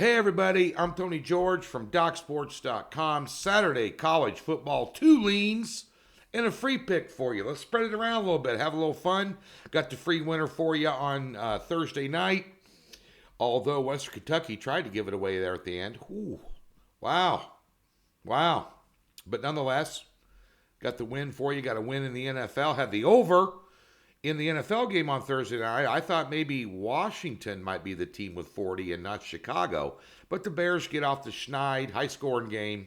Hey everybody, I'm Tony George from DocSports.com. Saturday college football, 2 leans and a free pick for you. Let's spread it around a little bit, have a little fun. Got the free winner for you on Thursday night. Although Western Kentucky tried to give it away there at the end. Ooh, wow. But nonetheless, got the win for you. Got a win in the NFL. Had the over in the NFL game on Thursday night. I thought maybe Washington might be the team with 40 and not Chicago. But the Bears get off the schneid. High-scoring game.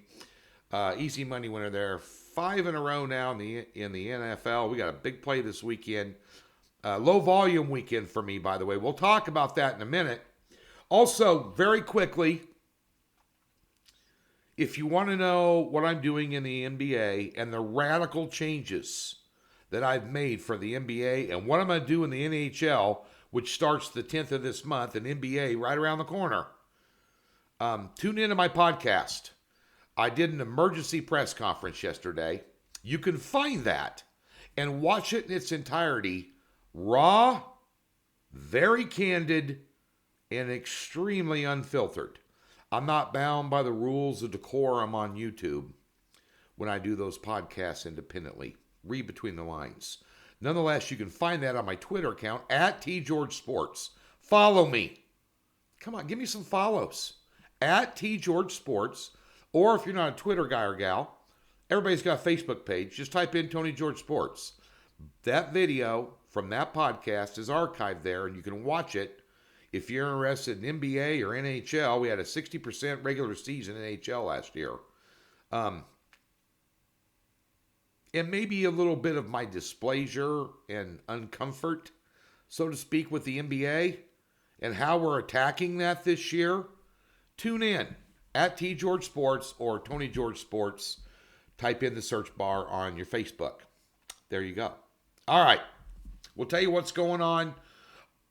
Easy money winner there. 5 in a row now in the NFL. We got a big play this weekend. Low-volume weekend for me, by the way. We'll talk about that in a minute. Also, very quickly, if you want to know what I'm doing in the NBA and the radical changes that I've made for the NBA and what I'm going to do in the NHL, which starts the 10th of this month, and NBA right around the corner, tune into my podcast. I did an emergency press conference yesterday. You can find that and watch it in its entirety. Raw, very candid, and extremely unfiltered. I'm not bound by the rules of decorum on YouTube when I do those podcasts independently. Read between the lines. Nonetheless, you can find that on my Twitter account, at TGeorgeSports. Follow me. Come on, give me some follows. At TGeorgeSports. Or if you're not a Twitter guy or gal, everybody's got a Facebook page. Just type in Tony George Sports. That video from that podcast is archived there, and you can watch it. If you're interested in NBA or NHL, we had a 60% regular season NHL last year. And maybe a little bit of my displeasure and uncomfort, so to speak, with the NBA and how we're attacking that this year. Tune in at T George Sports or Tony George Sports. Type in the search bar on your Facebook. There you go. All right. We'll tell you what's going on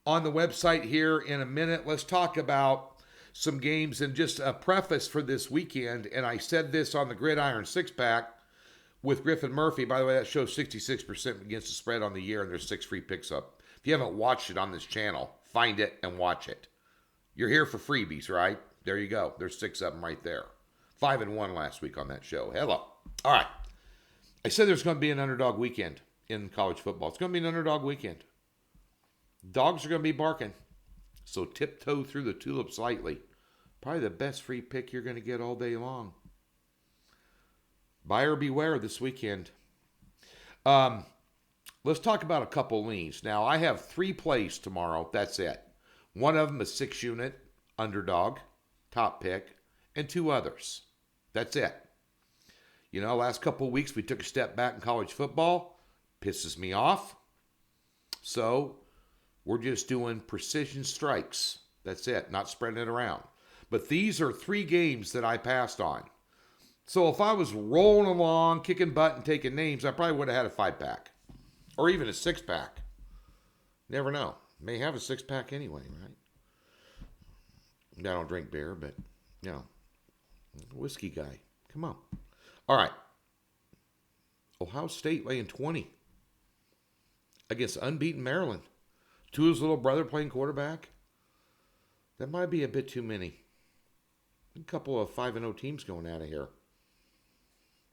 the website here in a minute. Let's talk about some games and just a preface for this weekend. And I said this on the Gridiron Six-Pack with Griffin Murphy. By the way, that shows 66% against the spread on the year, and there's 6 free picks up. If you haven't watched it on this channel, find it and watch it. You're here for freebies, right? There you go. There's 6 of them right there. 5-1 last week on that show. Hello. All right. I said there's going to be an underdog weekend in college football. It's going to be an underdog weekend. Dogs are going to be barking. So tiptoe through the tulips lightly. Probably the best free pick you're going to get all day long. Buyer beware this weekend. Let's talk about a couple leans. Now, I have 3 plays tomorrow. That's it. One of them is 6-unit underdog, top pick, and 2 others. That's it. You know, last couple of weeks we took a step back in college football. Pisses me off. So we're just doing precision strikes. That's it. Not spreading it around. But these are 3 games that I passed on. So if I was rolling along, kicking butt and taking names, I probably would have had a 5-pack. Or even a 6-pack. Never know. May have a 6-pack anyway, right? I don't drink beer, but, you know, whiskey guy. Come on. All right. Ohio State laying 20 against unbeaten Maryland. Tua's little brother playing quarterback. That might be a bit too many. A couple of 5-0 teams going out of here.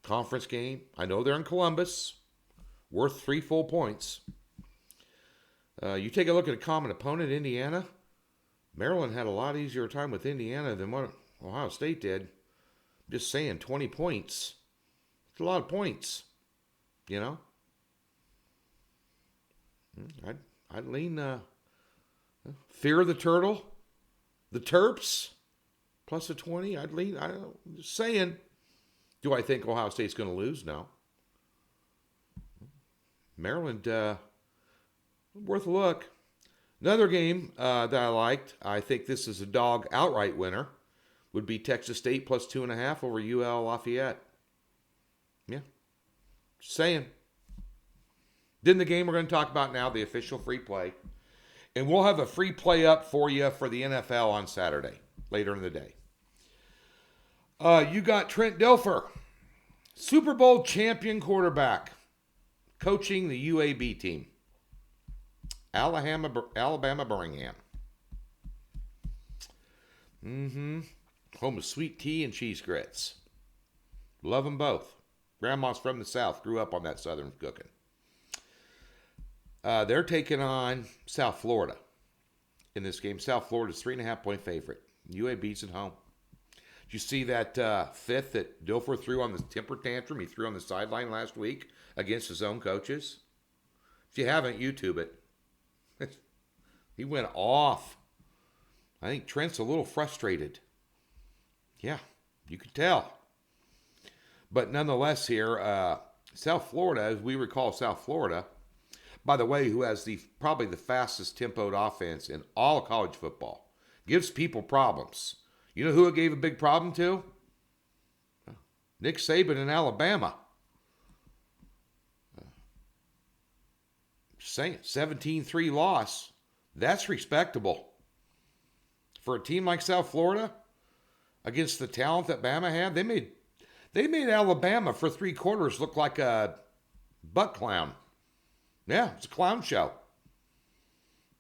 Conference game. I know they're in Columbus. Worth 3 full points. You take a look at a common opponent, Indiana. Maryland had a lot easier time with Indiana than what Ohio State did. Just saying, 20 points. It's a lot of points. You know? I'd lean Fear of the Turtle. The Terps. Plus a 20. I'd lean. I'm just saying. Do I think Ohio State's going to lose? No. Maryland, worth a look. Another game that I liked, I think this is a dog outright winner, would be Texas State plus 2.5 over UL Lafayette. Yeah. Just saying. Then the game we're going to talk about now, the official free play. And we'll have a free play up for you for the NFL on Saturday, later in the day. You got Trent Dilfer, Super Bowl champion quarterback, coaching the UAB team. Alabama, Birmingham. Mm-hmm. Home of sweet tea and cheese grits. Love them both. Grandma's from the South. Grew up on that Southern cooking. They're taking on South Florida in this game. South Florida's 3.5-point favorite. UAB's at home. Did you see that fifth that Dilfer threw on the temper tantrum he threw on the sideline last week against his own coaches? If you haven't, YouTube it. He went off. I think Trent's a little frustrated. Yeah, you could tell. But nonetheless here, South Florida, as we recall South Florida, by the way, who has probably the fastest tempoed offense in all of college football, gives people problems. You know who it gave a big problem to? Nick Saban in Alabama. Saying 17-3 loss. That's respectable. For a team like South Florida, against the talent that Bama had, they made Alabama for 3 quarters look like a butt clown. Yeah, it's a clown show.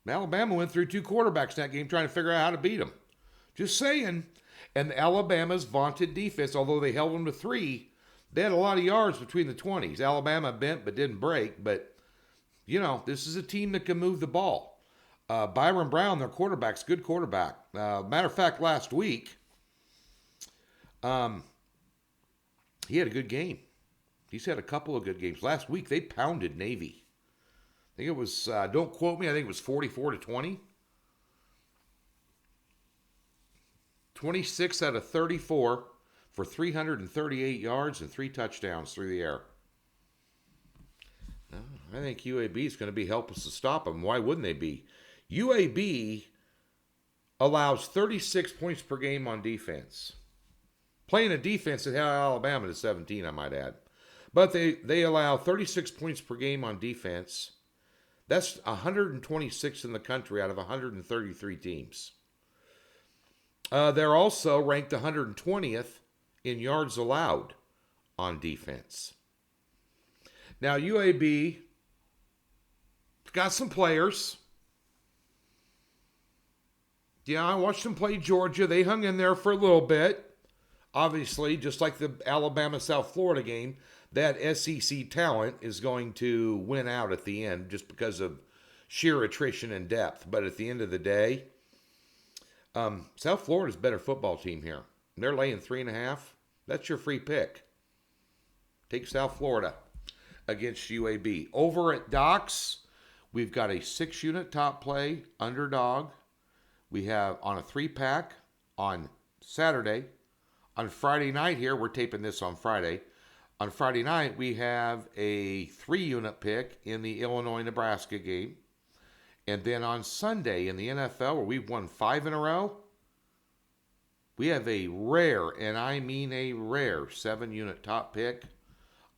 Alabama went through 2 quarterbacks in that game trying to figure out how to beat them. Just saying. And Alabama's vaunted defense, although they held them to 3, they had a lot of yards between the 20s. Alabama bent but didn't break. But, this is a team that can move the ball. Byron Brown, their quarterback's good quarterback. Matter of fact, last week, he had a good game. He's had a couple of good games. Last week, they pounded Navy. I think it was, don't quote me, I think it was 44-20. 26 out of 34 for 338 yards and 3 touchdowns through the air. I think UAB is going to be helpless to stop them. Why wouldn't they be? UAB allows 36 points per game on defense. Playing a defense that held Alabama to 17, I might add. But they allow 36 points per game on defense. That's 126 in the country out of 133 teams. They're also ranked 120th in yards allowed on defense. Now, UAB got some players. Yeah, I watched them play Georgia. They hung in there for a little bit. Obviously, just like the Alabama-South Florida game, that SEC talent is going to win out at the end just because of sheer attrition and depth. But at the end of the day, South Florida's a better football team here. They're laying 3.5. That's your free pick. Take South Florida against UAB. Over at Doc's, we've got a 6-unit top play underdog. We have on a 3-pack on Saturday. On Friday night here, we're taping this on Friday. On Friday night, we have a 3-unit pick in the Illinois-Nebraska game. And then on Sunday in the NFL, where we've won 5 in a row, we have a rare, and I mean a rare, 7-unit top pick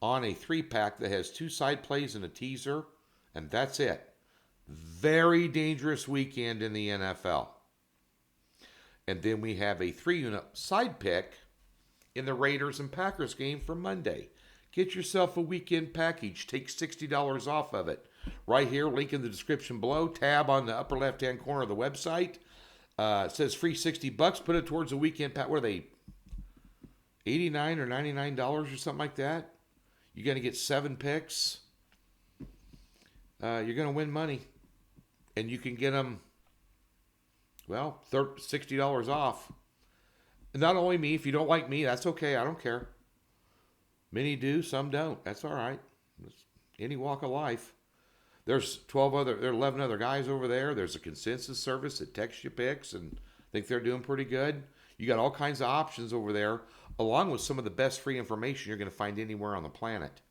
on a 3-pack that has 2 side plays and a teaser, and that's it. Very dangerous weekend in the NFL. And then we have a 3-unit side pick in the Raiders and Packers game for Monday. Get yourself a weekend package. Take $60 off of it. Right here, link in the description below. Tab on the upper left-hand corner of the website. It says free $60. Put it towards a weekend pack. What are they? $89 or $99 or something like that? You're going to get 7 picks. You're going to win money. And you can get them, well, $60 off. And not only me. If you don't like me, that's okay. I don't care. Many do, some don't. That's all right. It's any walk of life. There's 11 other guys over there. There's a consensus service that texts you picks, and I think they're doing pretty good. You got all kinds of options over there, along with some of the best free information you're going to find anywhere on the planet.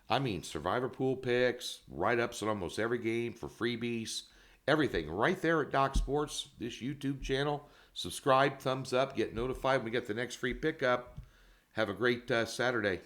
I mean, survivor pool picks, write-ups on almost every game for freebies, everything right there at Doc Sports, this YouTube channel. Subscribe, thumbs up, get notified when we get the next free pickup. Have a great Saturday.